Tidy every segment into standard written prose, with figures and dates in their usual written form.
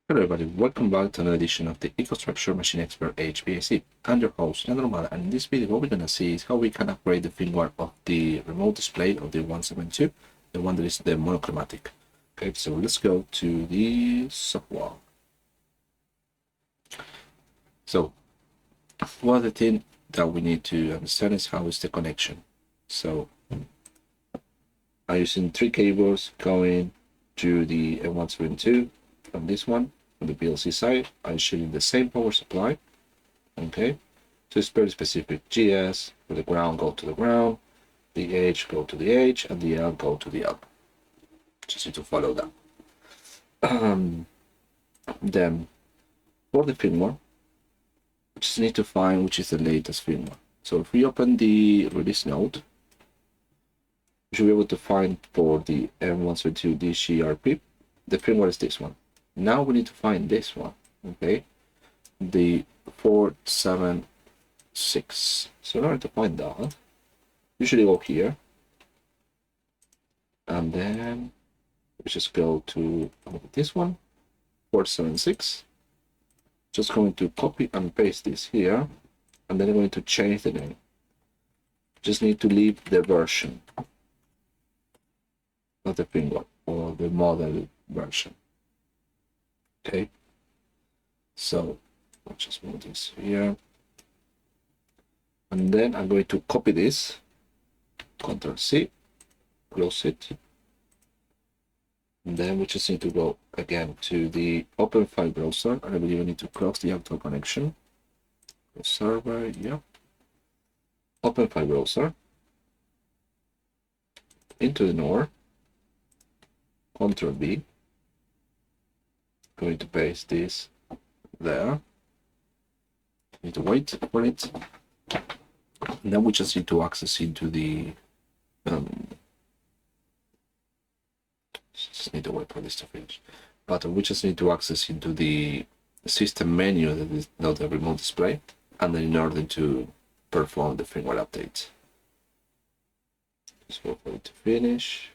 Hello everybody, welcome back to another edition of the EcoStruxure Machine Expert HVAC. I'm your host, Leandro Romana, and in this video what we're going to see is how we can upgrade the firmware of the remote display of the 172, the one that is the monochromatic. Okay, so let's go to the software. So one of the things that we need to understand is how is the connection. So I'm using 3 cables going to the M172 from this one. On the PLC side, I'm showing the same power supply. Okay, so it's very specific. GS for the ground go to the ground, the H go to the H, and the L go to the L. Just need to follow that. Then for the firmware, we just need to find which is the latest firmware. So if we open the release note, we should be able to find for the M172 DGRP, the firmware is this one. Now we need to find this one, okay, the 476. So in order to find that, usually go here, and then we just go to this one, 476. Just going to copy and paste this here, and then I'm going to change the name. Just need to leave the version, not the firmware or the model version. Okay, so I'll just move this here, and then I'm going to copy this, Ctrl C, close it, and then we just need to go again to the Open File Browser, and I believe I need to close the actual connection. The server, yeah. Open File Browser, into the NOR, Ctrl B, going to paste this there. Need to wait for it, and then we just need to access into the just need to wait for this to finish, but we just need to access into the system menu that is not the remote display, and then in order to perform the firmware update, just wait for it to finish.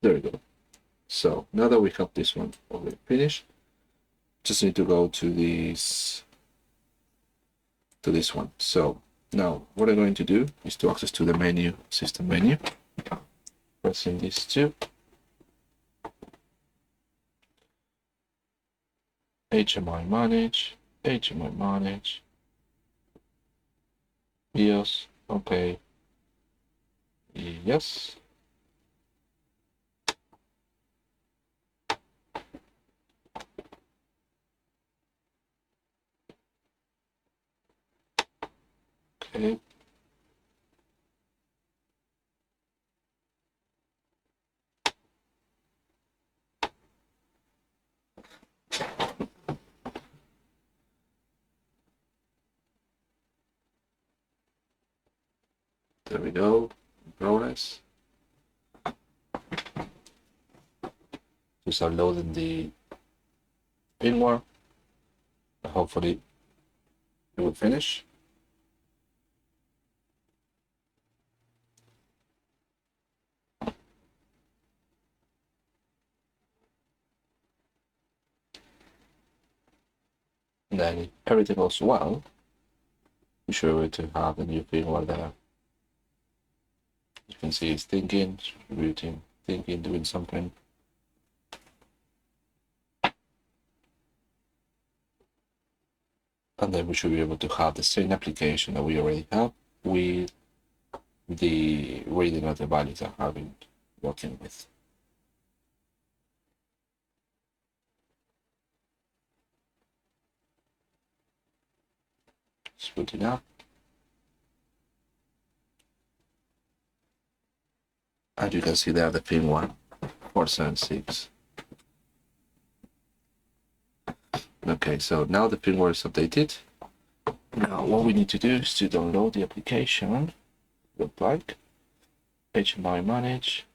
There we go. So now that we have this one already finished, just need to go to this one. So now what I'm going to do is to access to the menu, system menu, pressing these two, HMI manage, BIOS, okay, yes. Okay. There we go. Progress. To start loading the firmware. Hopefully it will finish. And then if everything goes well, we should be able to have the new firmware there. You can see it's thinking, distributing, thinking, doing something. And then we should be able to have the same application that we already have with the reading of the values that I've been working with. Just put it up. As you can see there, the firmware 476. Okay, so now the firmware is updated. Now what we need to do is to download the application. Look like HMI manage,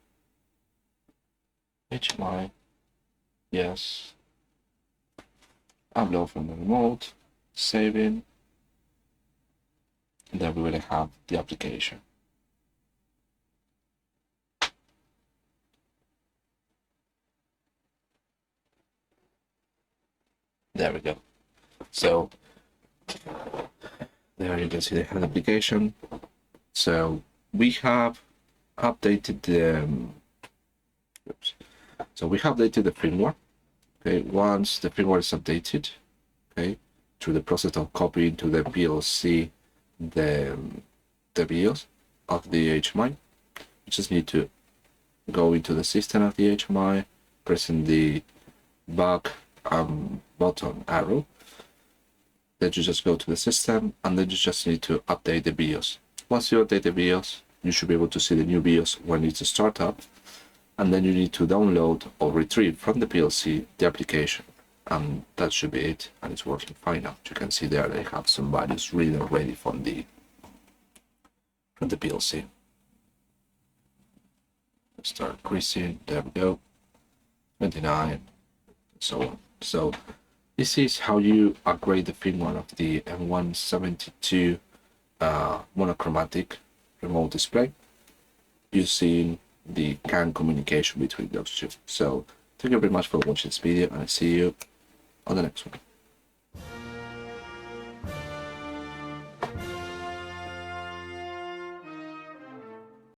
HMI, yes, upload from the remote, saving, and then we will have the application. There we go. So there you can see the hand application. So we have updated the so we have updated the firmware. Okay, once the firmware is updated, okay, through the process of copying to the PLC the BIOS of the HMI, you just need to go into the system of the HMI, pressing the back button arrow. Then you just go to the system, and then you just need to update the BIOS. Once you update the BIOS, you should be able to see the new BIOS when it's start up, and then you need to download or retrieve from the PLC the application, and that should be it, and it's working fine now. You can see there they have some values read already from the PLC. Let's start increasing. There we go, 29, and so on. So this is how you upgrade the firmware of the M172 monochromatic remote display using the CAN communication between those two. So thank you very much for watching this video, and I'll see you on the next one.